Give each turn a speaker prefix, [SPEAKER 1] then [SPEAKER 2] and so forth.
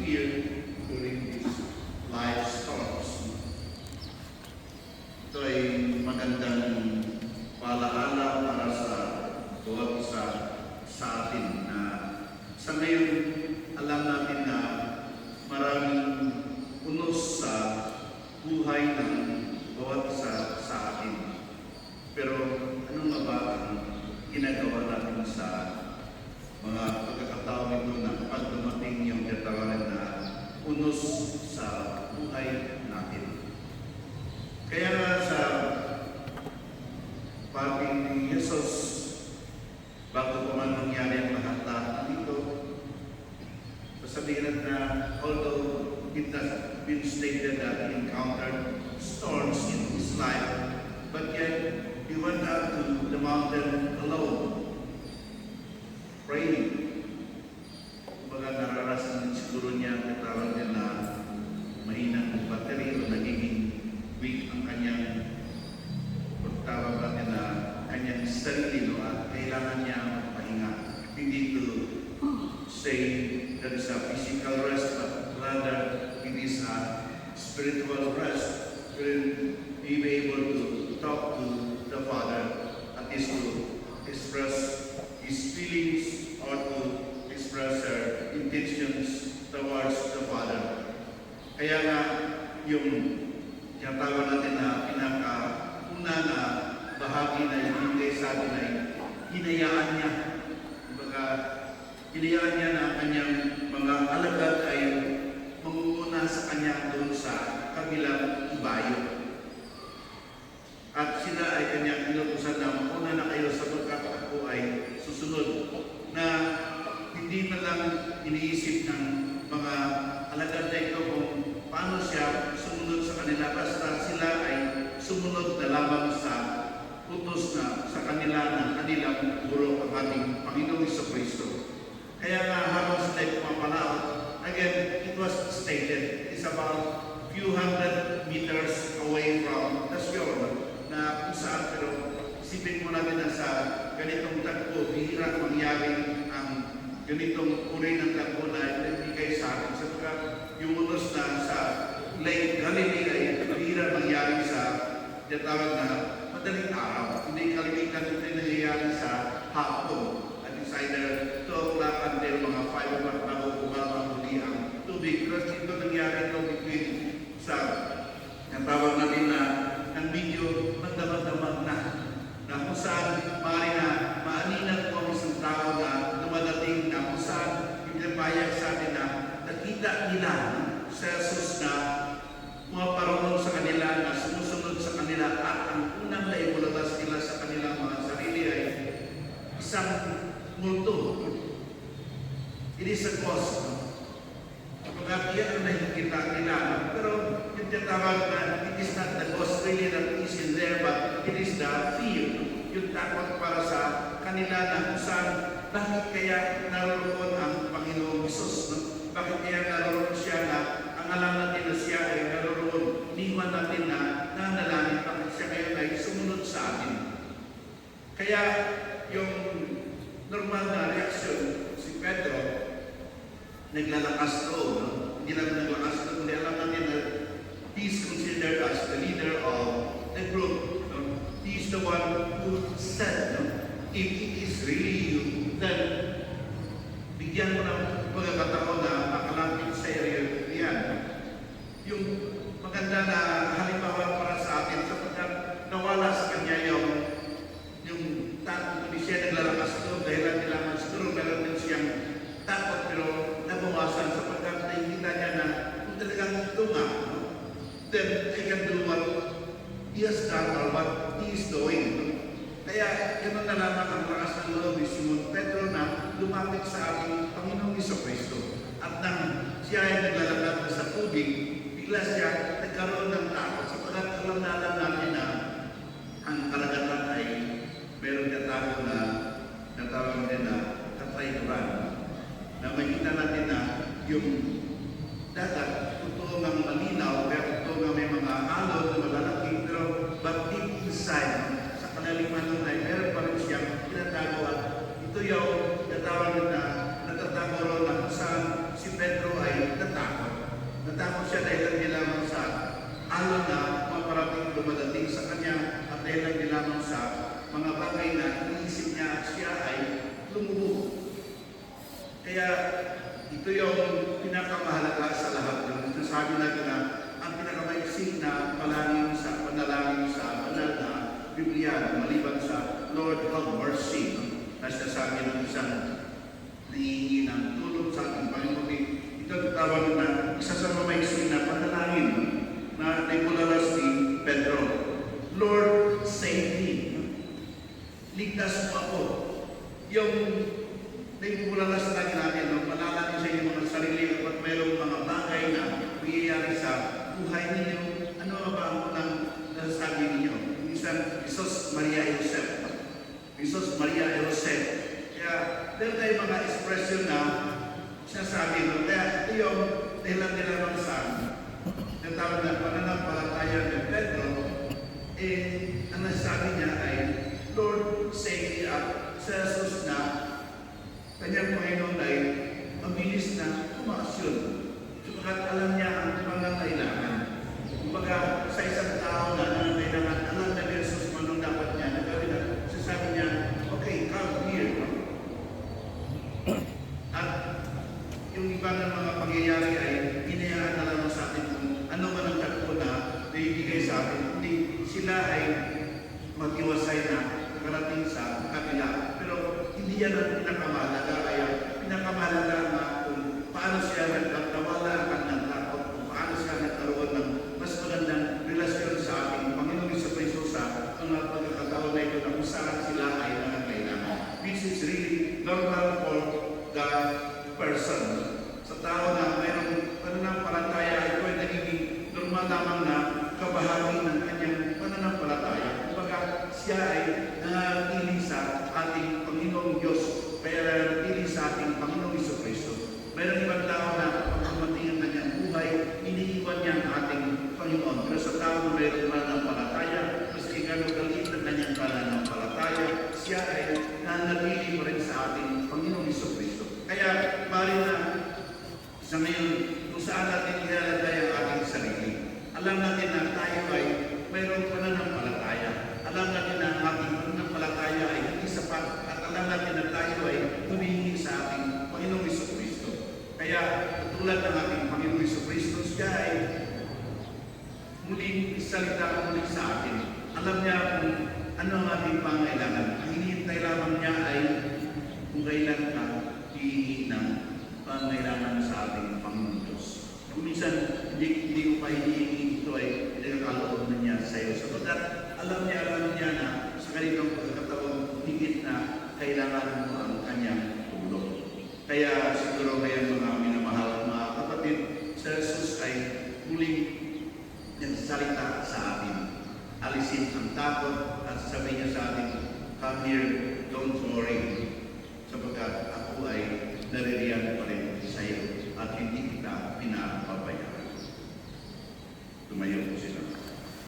[SPEAKER 1] fear during these life storms. Ito ay magandang paalaala para sa bawat isa sa atin na sa ngayon alam natin na maraming unos sa buhay ng bawat isa sa atin. Pero ano nga ba ang ginagawa natin sa mga pagkakataon ito na pag dumating yung tinatawag na unos sa buhay natin? Kaya nga sa paging ni Jesus, bago pa man nangyari ang lahat dito, sasabihin na although it has been stated that he encountered storms in his life, but yet he went out to the mountain alone, praying. Kumbaga nararasan din siguro niya ang tawag niya na mahinang battery o nagiging weak ang kanyang pagtawag natin na kanyang sarili, no? At kailangan niya magpahinga. Hindi to say that is a physical rest, but rather it is a spiritual rest. Will he be able to talk to the Father, at least to express his feelings or to express their intentions towards the Father. Kaya nga yung tinatawag natin na pinaka-una na bahagi na ibigay sa atin ay hinayaan niya. Kumbaga, hinayaan niya na kanyang mga alagad ay mangunguna sa kanya doon sa kabilang ibayo. At sila ay kanyang inutusan na mauna na kayo sapagkat ako ay susunod. Na hindi man lang iniisip ng mga alagad na ito kung paano siya sumunod sa kanila, basta sila ay sumunod na lamang sa utos na sa kanila ng kanilang guro, ang ating Panginoong Jesucristo. Kaya nga habang sila ay pumapalaot, again, it was stated, it's about few hundred meters away from the shore, na kung saan, pero isipin mo natin na sa ganitong tagpo, bihira mangyari ang ganitong uri ng tagpo na ibigay sa atin. Sapagkat yung unos na sa Lake Galilee ay bihira mangyari sa tinatawag na madaling araw. Hindi kalimitan ito nangyayari sa hapon. At it's either 2 o'clock until mga 5 o'clock bago bumaba muli ang tubig. Pero dito nangyari ito between sa tinatawag natin na ang video magdamag-damag na kung saan maaari na maaninag po ang isang tao na dumadating na kung saan pinapayag sa atin na nakita nila sa Jesus na pumaparunong sa kanila, na sumusunod sa kanila, at ang unang naibulatas nila sa kanilang mga sarili ay isang multo. It is a ghost. Kapag yan ang nakikita nila, pero yung tinatawag na it is not the ghost really that is in there, but it is the fear, yung takot para sa kanila na kung saan, bakit kaya naroon ang Panginoong Isus? No? Bakit kaya naroon siya na ang alam natin na siya ay naroon, iniwan natin na nanalangin, bakit siya ngayon ay sumunod sa atin? Kaya yung normal na reaksyon, si Pedro, naglalakas doon, no? Hindi lang naglalakas doon, kundi alam natin na he is considered as the leader of the group. No? He is the one who said, no? If it is really you, then bigyan mo ng pagkakataon na makalapit sa area yan. Yung maganda na halimbawa para sa atin, sapagkat nawala sa kanya yung takot, hindi siya naglalakas doon dahil kailangan siguro meron din siyang takot, pero nabawasan sapagkat nakikita niya na kung talagang ito nga, no? Then I can do what he has done or what he is doing. No? Kaya ganoon na lamang ang lakas ng loob ni Simon Pedro na lumapit sa ating Panginoong Jesucristo. At nang siya ay naglalakad sa tubig, bigla siya nagkaroon ng takot sapagkat alam natin na ang karagatan ay meron katawag na natawag din na katrayuran. Na makita natin na yung dagat, totoo ng malinaw, pero totoo nga may mga alon na malalaki, pero but deep inside, sa kanaliman nun ay meron pa rin siyang tinatago. At ito yung natawag na natatago ron na kung saan si Pedro ay natakot. Kaya ito yung pinakamahalaga sa lahat ng nasabi natin na ang pinakamaiksik na panalangin sa banal na Biblia maliban sa Lord have mercy na sinasabi ng isang hihingi ng tulong sa ating Panginoon. Ito ang tawag na isa sa mamaiksi na panalangin na naipulalas ni Pedro. Lord, save me. Ligtas mo ako. Yung naipulalas lagi natin, no? Panalangin sa inyong mga sarili at mayroong mga bagay na nangyayari sa buhay ninyo. Ano ba ang unang nasasabi ninyo? Isang Jesus Maria Joseph. Jesus Maria Joseph. Kaya meron tayong mga expression na sinasabi mo. Kaya ito yung dahilan nila ng saan. Yung tawag na pananampalataya ni Pedro, ang nasasabi niya ay, Lord, save me up. Sa Jesus na kanyang Panginoon ay mabilis na umaksyon. Sapagat alam niya ang pangangailangan. Kumbaga, sa isang tao na nangangailangan, alam na ni Jesus manong dapat niya na gawin na sasabi niya, okay, come here. At yung iba ng mga pangyayari ay hinayaan na lang sa atin kung ano man ang takbo na naibigay sa atin. Hindi sila ay mag-iwasay na nakarating sa kabila. Pero hindi yan ang pinakamahalaga. Kaya pinakamahalaga na kung paano siya nagtatawala ang kanyang takot, kung paano siya nagkaroon ng mas magandang relasyon sa ating Panginoon Jesucristo sa mga pagkakataon na ito na kung saan sila ay nangangailangan. Which is really normal for the person. Sa tao na mayroong pananampalataya, ito ay nagiging normal lamang na kabahagi ng kanyang pananampalataya. Kumbaga, siya ay nangangatili sa ating Panginoong Diyos, kaya nangangatili sa ating Panginoong Jesucristo. Mayroong ibang tao na pagkamating ang kanyang buhay, iniiwan niya ang ating Panginoon. Pero sa tao na mayroong pananampalataya, maski gano'ng galit ang kanyang pananampalataya, siya ay nananatili pa rin sa ating Panginoong Jesucristo. Kaya, bali na sa ngayon, kung saan natin ilalagay ang ating sarili. Alam natin na tayo ay mayroong pananampalataya. Alam natin na ang ating pananampalataya ay hindi sapat. At alam natin na tayo ay humihingi sa ating Panginoong Jesucristo. Kaya, tulad ng ating Panginoong Jesucristo, siya ay muling isalita muli sa atin. Alam niya kung ano ang ating pangailangan. Ang hinihintay lamang niya ay kung kailan ka hihingi ng pangailangan sa ating Panginoon Diyos. Kung minsan, hindi ko pa hinihingi ito ay pinagkaloob na niya sa iyo. Sapagat alam niya na sa ganitong pagkakataon, higit na kailangan mo ang kanyang tulong. Kaya siguro ngayon mga minamahal at mga kapatid, sa Jesus ay muling nagsalita sa atin. Alisin ang takot at sasabihin niya sa atin, come here, don't worry.